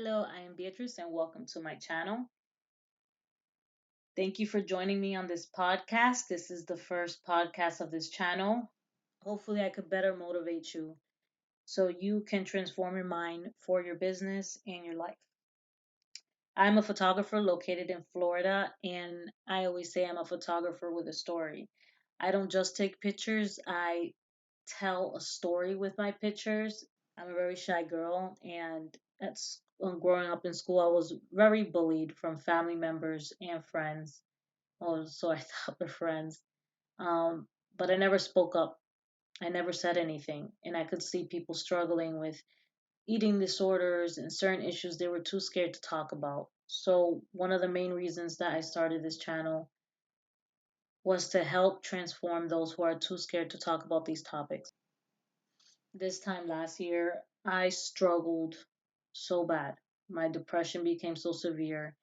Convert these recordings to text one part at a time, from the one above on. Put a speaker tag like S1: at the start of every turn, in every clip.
S1: Hello, I am Beatrice and welcome to my channel. Thank you for joining me on this podcast. This is the first podcast of this channel. Hopefully, I could better motivate you so you can transform your mind for your business and your life. I'm a photographer located in Florida, and I always say I'm a photographer with a story. I don't just take pictures, I tell a story with my pictures. I'm a very shy girl, and that's growing up in school, I was very bullied from family members and friends. Oh, so I thought were friends. Um, but I never spoke up. I never said anything, and I could see people struggling with eating disorders and certain issues they were too scared to talk about. So one of the main reasons that I started this channel was to help transform those who are too scared to talk about these topics. This time last year, I struggled so bad. My depression became so severe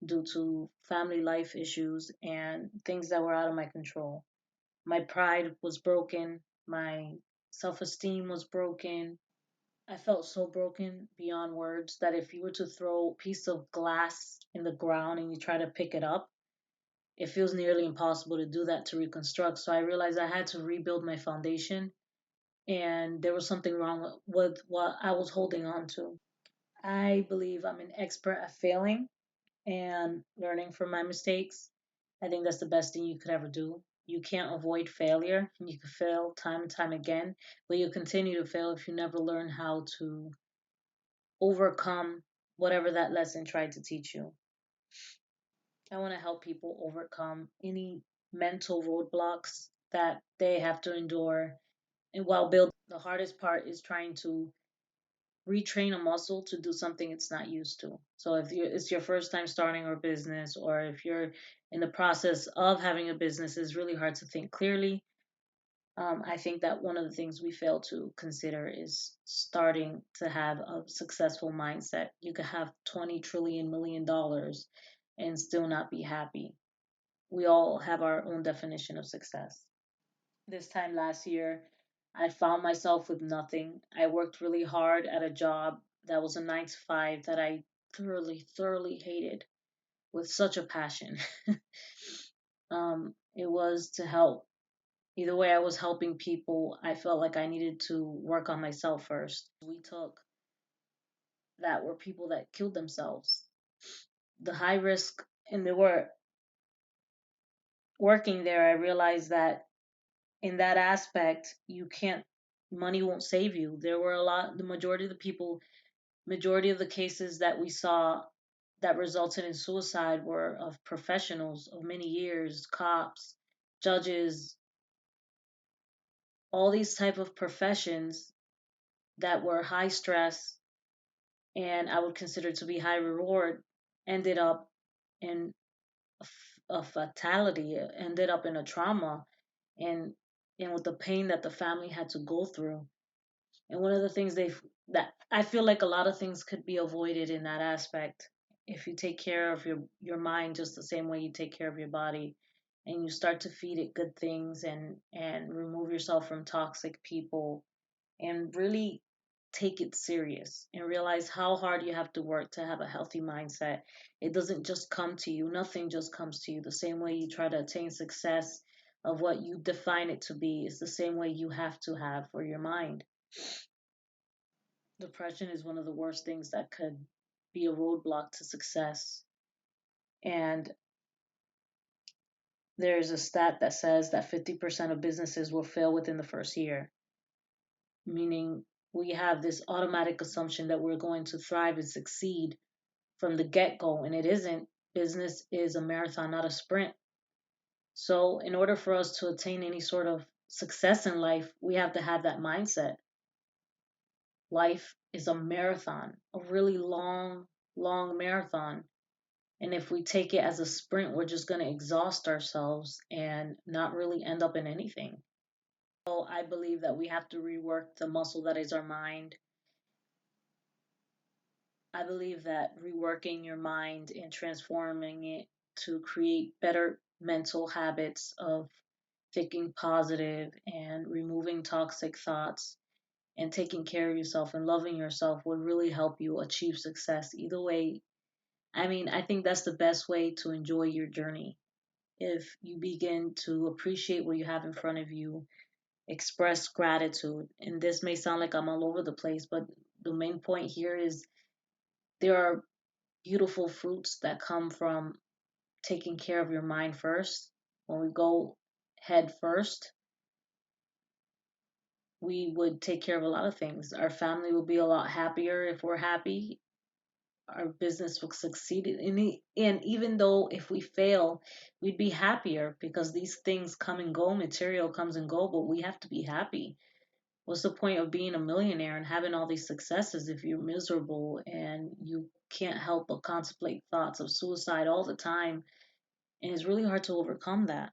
S1: due to family life issues and things that were out of my control. My pride was broken, my self esteem was broken. I felt so broken beyond words that if you were to throw a piece of glass in the ground and you try to pick it up, it feels nearly impossible to do that to reconstruct. So I realized I had to rebuild my foundation, and there was something wrong with what I was holding on to. I believe I'm an expert at failing and learning from my mistakes. I think that's the best thing you could ever do. You can't avoid failure, and you can fail time and time again, but you continue to fail if you never learn how to overcome whatever that lesson tried to teach you. I want to help people overcome any mental roadblocks that they have to endure. And while building, the hardest part is trying to retrain a muscle to do something it's not used to. So if it's your first time starting a business, or if you're in the process of having a business, it's really hard to think clearly. I think that one of the things we fail to consider is starting to have a successful mindset. You could have 20 trillion million dollars and still not be happy. We all have our own definition of success. This time last year, I found myself with nothing. I worked really hard at a job that was a 9 to 5 that I thoroughly hated with such a passion. It was to help. Either way, I was helping people. I felt like I needed to work on myself first. We took that were people that killed themselves. The high risk, and they were working there. I realized that in that aspect, you can't, money won't save you. There were the majority of the people, majority of the cases that we saw that resulted in suicide were of professionals of many years, cops, judges, all these type of professions that were high stress and I would consider to be high reward ended up in a fatality, ended up in a trauma, and with the pain that the family had to go through. And one of the things that I feel like a lot of things could be avoided in that aspect if you take care of your mind just the same way you take care of your body, and you start to feed it good things and remove yourself from toxic people and really take it serious and realize how hard you have to work to have a healthy mindset. It doesn't just come to you. Nothing just comes to you. The same way you try to attain success of what you define it to be is the same way you have to have for your mind. Depression is one of the worst things that could be a roadblock to success. And there's a stat that says that 50% of businesses will fail within the first year, meaning we have this automatic assumption that we're going to thrive and succeed from the get go, and it isn't. Business is a marathon, not a sprint. So, in order for us to attain any sort of success in life, we have to have that mindset. Life is a marathon, a really long marathon. And if we take it as a sprint, we're just going to exhaust ourselves and not really end up in anything. So, I believe that we have to rework the muscle that is our mind. I believe that reworking your mind and transforming it to create better mental habits of thinking positive and removing toxic thoughts and taking care of yourself and loving yourself would really help you achieve success. Either way, I mean, I think that's the best way to enjoy your journey. If you begin to appreciate what you have in front of you, express gratitude. And this may sound like I'm all over the place, but the main point here is there are beautiful fruits that come from taking care of your mind first. When we go head first, we would take care of a lot of things. Our family will be a lot happier if we're happy. Our business will succeed. And even though if we fail, we'd be happier because these things come and go, material comes and go, but we have to be happy. What's the point of being a millionaire and having all these successes if you're miserable and you can't help but contemplate thoughts of suicide all the time? And it's really hard to overcome that.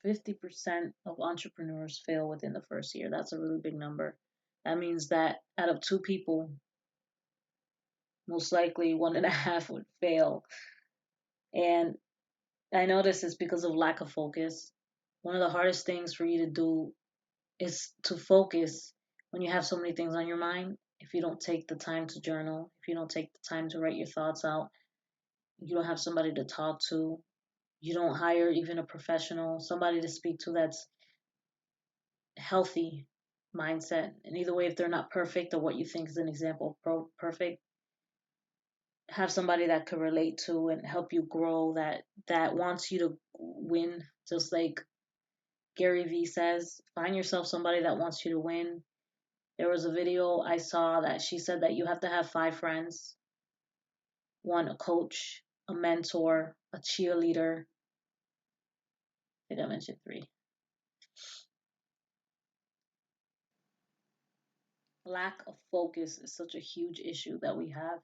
S1: 50% of entrepreneurs fail within the first year. That's a really big number. That means that out of two people, most likely one and a half would fail. And I know this is because of lack of focus. One of the hardest things for you to do is to focus when you have so many things on your mind. If you don't take the time to journal, if you don't take the time to write your thoughts out, you don't have somebody to talk to, you don't hire even a professional, somebody to speak to that's healthy mindset. And either way, if they're not perfect or what you think is an example of perfect, have somebody that could relate to and help you grow, that wants you to win, just like Gary Vee says, find yourself somebody that wants you to win. There was a video I saw that she said that you have to have five friends: one, a coach, a mentor, a cheerleader. I think I mentioned three. Lack of focus is such a huge issue that we have.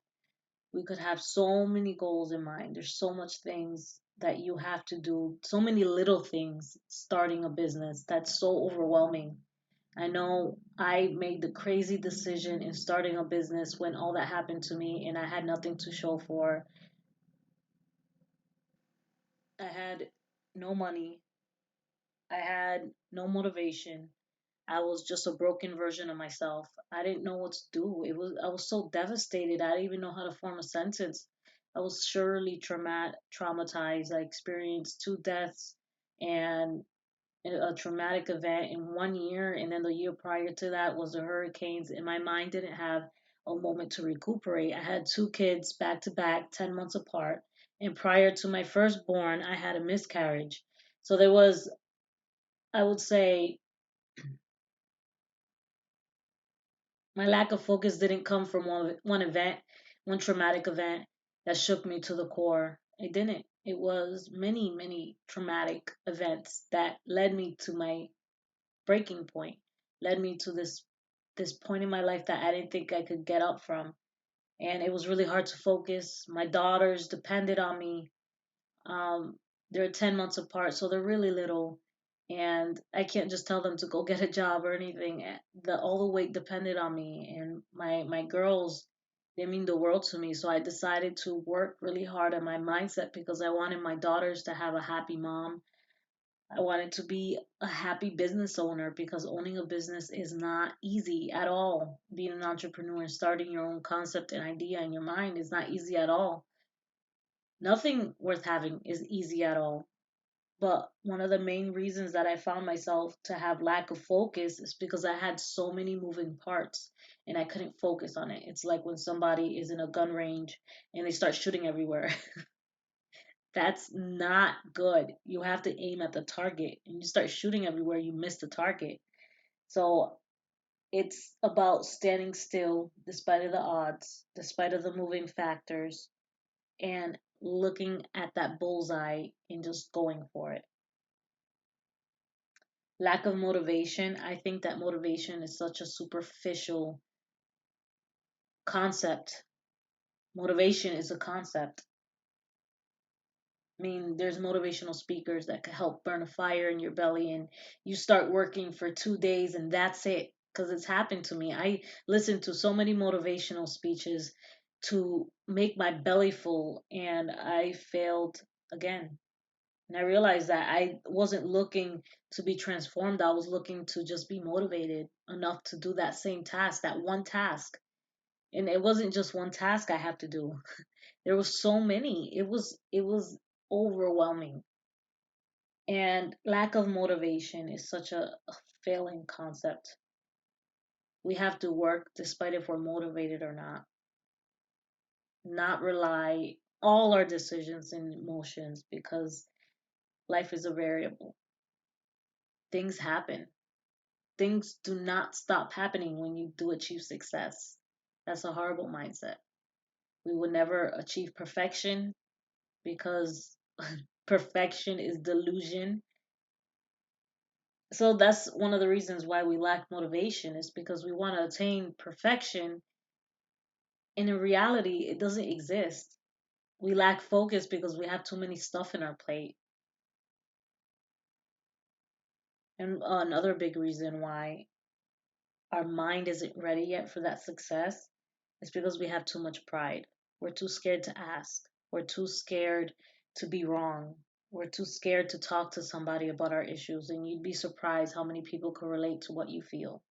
S1: We could have so many goals in mind. There's so much things that you have to do, so many little things starting a business that's so overwhelming. I know I made the crazy decision in starting a business when all that happened to me and I had nothing to show for. I had no money. I had no motivation. I was just a broken version of myself. I didn't know what to do. I was so devastated. I didn't even know how to form a sentence. I was surely traumatized. I experienced two deaths and a traumatic event in 1 year, and then the year prior to that was the hurricanes, and my mind didn't have a moment to recuperate. I had two kids back to back, 10 months apart, and prior to my firstborn, I had a miscarriage. So there was, I would say, my lack of focus didn't come from one event, one traumatic event that shook me to the core. It didn't. It was many, many traumatic events that led me to my breaking point, led me to this point in my life that I didn't think I could get up from. And it was really hard to focus. My daughters depended on me. Um, they're 10 months apart, so they're really little. And I can't just tell them to go get a job or anything. All the weight depended on me. And my girls, they mean the world to me. So I decided to work really hard on my mindset because I wanted my daughters to have a happy mom. I wanted to be a happy business owner because owning a business is not easy at all. Being an entrepreneur and starting your own concept and idea in your mind is not easy at all. Nothing worth having is easy at all. But one of the main reasons that I found myself to have lack of focus is because I had so many moving parts and I couldn't focus on it. It's like when somebody is in a gun range and they start shooting everywhere. That's not good. You have to aim at the target. And you start shooting everywhere, you miss the target. So it's about standing still despite of the odds, despite of the moving factors, and looking at that bullseye and just going for it. Lack of motivation. I think that motivation is such a superficial concept. Motivation is a concept. I mean, there's motivational speakers that can help burn a fire in your belly, and you start working for 2 days, and that's it. Because it's happened to me. I listened to so many motivational speeches to make my belly full, and I failed again. And I realized that I wasn't looking to be transformed. I was looking to just be motivated enough to do that same task, that one task. And it wasn't just one task I have to do. There was so many. It was overwhelming. And lack of motivation is such a failing concept. We have to work despite if we're motivated or not rely all our decisions and emotions because life is a variable. Things happen. Things do not stop happening when you do achieve success. That's a horrible mindset. We will never achieve perfection because perfection is delusion. So that's one of the reasons why we lack motivation is because we want to attain perfection, and in reality it doesn't exist. We lack focus because we have too many stuff in our plate. And another big reason why our mind isn't ready yet for that success is because we have too much pride. We're too scared to ask. We're too scared to be wrong. We're too scared to talk to somebody about our issues, and you'd be surprised how many people can relate to what you feel.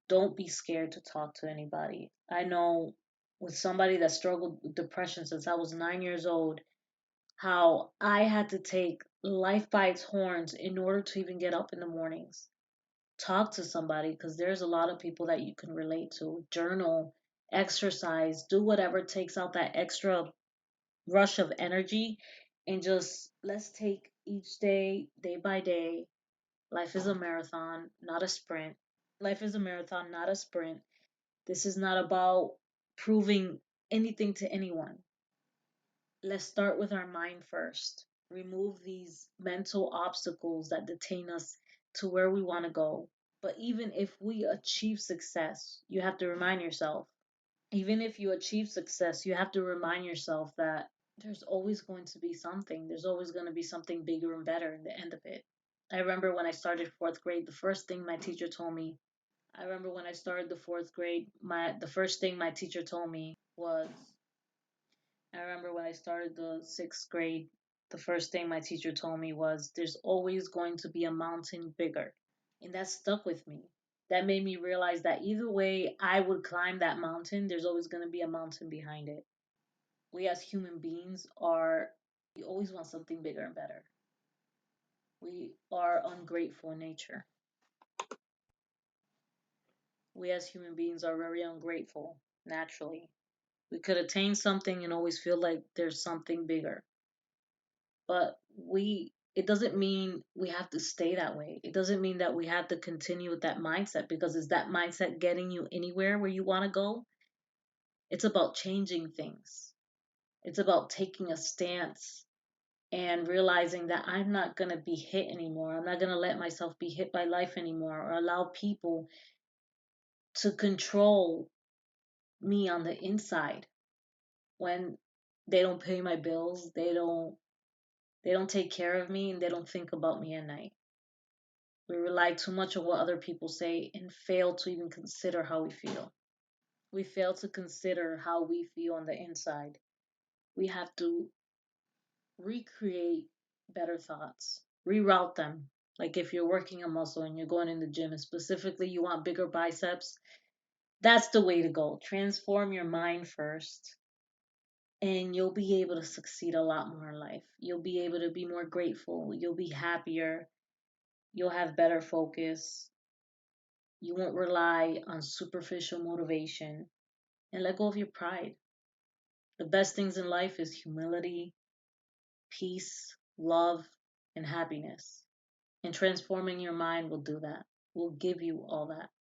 S1: Don't be scared to talk to anybody. I know with somebody that struggled with depression since I was 9 years old, how I had to take life by its horns in order to even get up in the mornings. Talk to somebody because there's a lot of people that you can relate to. Journal, exercise, do whatever takes out that extra rush of energy, and just let's take each day, day by day. Life is a marathon, not a sprint. Life is a marathon, not a sprint. This is not about proving anything to anyone. Let's start with our mind first. Remove these mental obstacles that detain us to where we want to go. But even if we achieve success, you have to remind yourself, even if you achieve success, you have to remind yourself that there's always going to be something. There's always going to be something bigger and better in the end of it. I remember when I started fourth grade, the first thing my teacher told me, I remember when I started the fourth grade, the first thing my teacher told me was, I remember when I started the sixth grade, the first thing my teacher told me was, there's always going to be a mountain bigger. And that stuck with me. That made me realize that either way I would climb that mountain, there's always going to be a mountain behind it. We as human beings are, we always want something bigger and better. We are ungrateful in nature. We as human beings are very ungrateful naturally. We could attain something and always feel like there's something bigger. But it doesn't mean we have to stay that way. It doesn't mean that we have to continue with that mindset, because is that mindset getting you anywhere where you want to go? It's about changing things. It's about taking a stance and realizing that I'm not going to be hit anymore. I'm not going to let myself be hit by life anymore or allow people to control me on the inside when they don't pay my bills, they don't take care of me, and they don't think about me at night. We rely too much on what other people say and fail to even consider how we feel. We fail to consider how we feel on the inside. We have to recreate better thoughts, reroute them. Like if you're working a muscle and you're going in the gym and specifically you want bigger biceps, that's the way to go. Transform your mind first, and you'll be able to succeed a lot more in life. You'll be able to be more grateful. You'll be happier. You'll have better focus. You won't rely on superficial motivation, and let go of your pride. The best things in life is humility, peace, love, and happiness. And transforming your mind will do that, will give you all that.